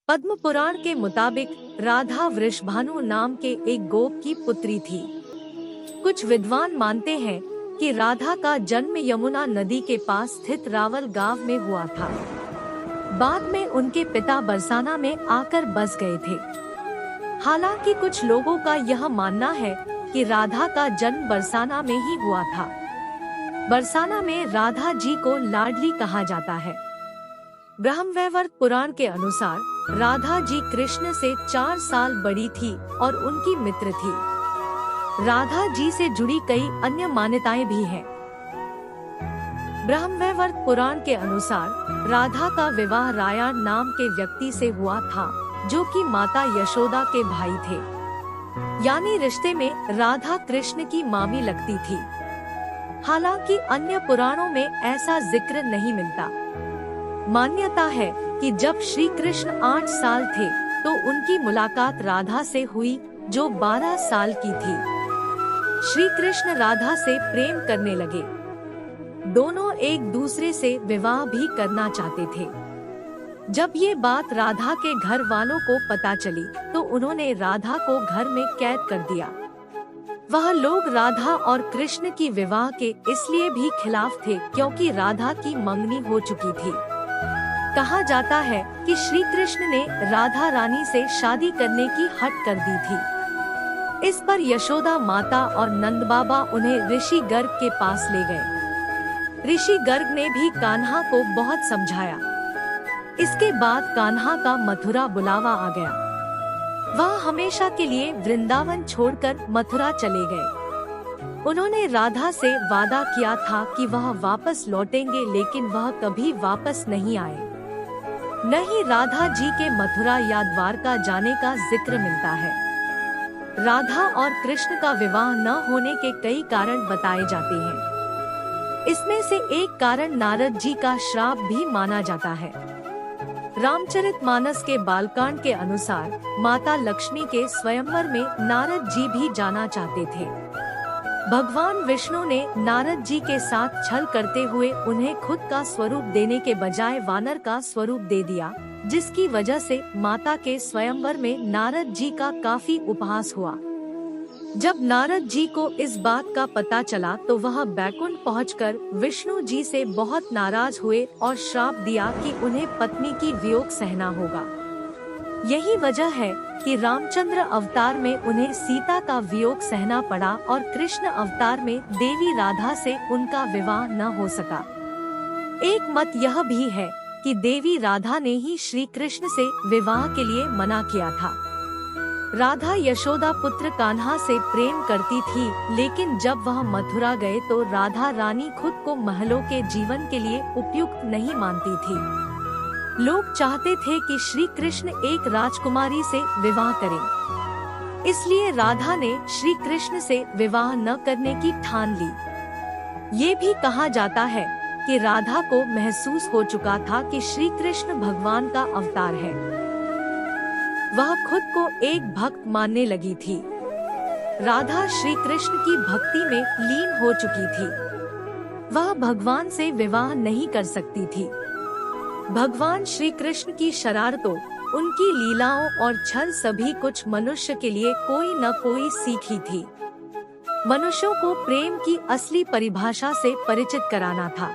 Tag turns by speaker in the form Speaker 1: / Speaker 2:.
Speaker 1: पद्म पुराण के मुताबिक राधा वृषभानु नाम के एक गोप की पुत्री थी। कुछ विद्वान मानते हैं कि राधा का जन्म यमुना नदी के पास स्थित रावल गांव में हुआ था। बाद में उनके पिता बरसाना में आकर बस गए थे। हालांकि कुछ लोगों का यह मानना है कि राधा का जन्म बरसाना में ही हुआ था। बरसाना में राधा जी को लाडली कहा जाता है। ब्रह्मवैवर्त पुराण के अनुसार राधा जी कृष्ण से 4 साल बड़ी थी और उनकी मित्र थी। राधा जी से जुड़ी कई अन्य मान्यताएं भी हैं। ब्रह्मवैवर्त पुराण के अनुसार राधा का विवाह रायण नाम के व्यक्ति से हुआ था, जो कि माता यशोदा के भाई थे। यानी रिश्ते में राधा कृष्ण की मामी लगती थी। हालांकि अन्य पुराणों में ऐसा जिक्र नहीं मिलता। मान्यता है कि जब श्री कृष्ण 8 साल थे तो उनकी मुलाकात राधा से हुई, जो 12 साल की थी। श्री कृष्ण राधा से प्रेम करने लगे। दोनों एक दूसरे से विवाह भी करना चाहते थे। जब ये बात राधा के घर वालों को पता चली तो उन्होंने राधा को घर में कैद कर दिया। वह लोग राधा और कृष्ण की विवाह के इसलिए भी खिलाफ थे क्योंकि राधा की मंगनी हो चुकी थी। कहा जाता है कि श्री कृष्ण ने राधा रानी से शादी करने की हट कर दी थी। इस पर यशोदा माता और नंद बाबा उन्हें ऋषि गर्ग के पास ले गए। ऋषि गर्ग ने भी कान्हा को बहुत समझाया। इसके बाद कान्हा का मथुरा बुलावा आ गया। वह हमेशा के लिए वृंदावन छोड़कर मथुरा चले गए। उन्होंने राधा से वादा किया था कि वह वापस लौटेंगे, लेकिन वह कभी वापस नहीं आए। न ही राधा जी के मथुरा या द्वारका जाने का जिक्र मिलता है। राधा और कृष्ण का विवाह न होने के कई कारण बताए जाते हैं। इसमें से एक कारण नारद जी का श्राप भी माना जाता है। रामचरितमानस के बालकांड के अनुसार माता लक्ष्मी के स्वयंवर में नारद जी भी जाना चाहते थे। भगवान विष्णु ने नारद जी के साथ छल करते हुए उन्हें खुद का स्वरूप देने के बजाय वानर का स्वरूप दे दिया, जिसकी वजह से माता के स्वयंवर में नारद जी का काफी उपहास हुआ। जब नारद जी को इस बात का पता चला तो वह बैकुंठ पहुंचकर विष्णु जी से बहुत नाराज हुए और श्राप दिया कि उन्हें पत्नी की वियोग सहना होगा। यही वजह है कि रामचंद्र अवतार में उन्हें सीता का वियोग सहना पड़ा और कृष्ण अवतार में देवी राधा से उनका विवाह न हो सका। एक मत यह भी है कि देवी राधा ने ही श्री कृष्ण से विवाह के लिए मना किया था। राधा यशोदा पुत्र कान्हा से प्रेम करती थी, लेकिन जब वह मथुरा गए तो राधा रानी खुद को महलों के जीवन के लिए उपयुक्त नहीं मानती थी। लोग चाहते थे कि श्री कृष्ण एक राजकुमारी से विवाह करें। इसलिए राधा ने श्री कृष्ण से विवाह न करने की ठान ली। ये भी कहा जाता है कि राधा को महसूस हो चुका था कि श्री कृष्ण भगवान का अवतार है। वह खुद को एक भक्त मानने लगी थी। राधा श्री कृष्ण की भक्ति में लीन हो चुकी थी। वह भगवान से विवाह नहीं कर सकती थी। भगवान श्री कृष्ण की शरारतों, उनकी लीलाओं और छल सभी कुछ मनुष्य के लिए कोई न कोई सीख ही थी। मनुष्यों को प्रेम की असली परिभाषा से परिचित कराना था।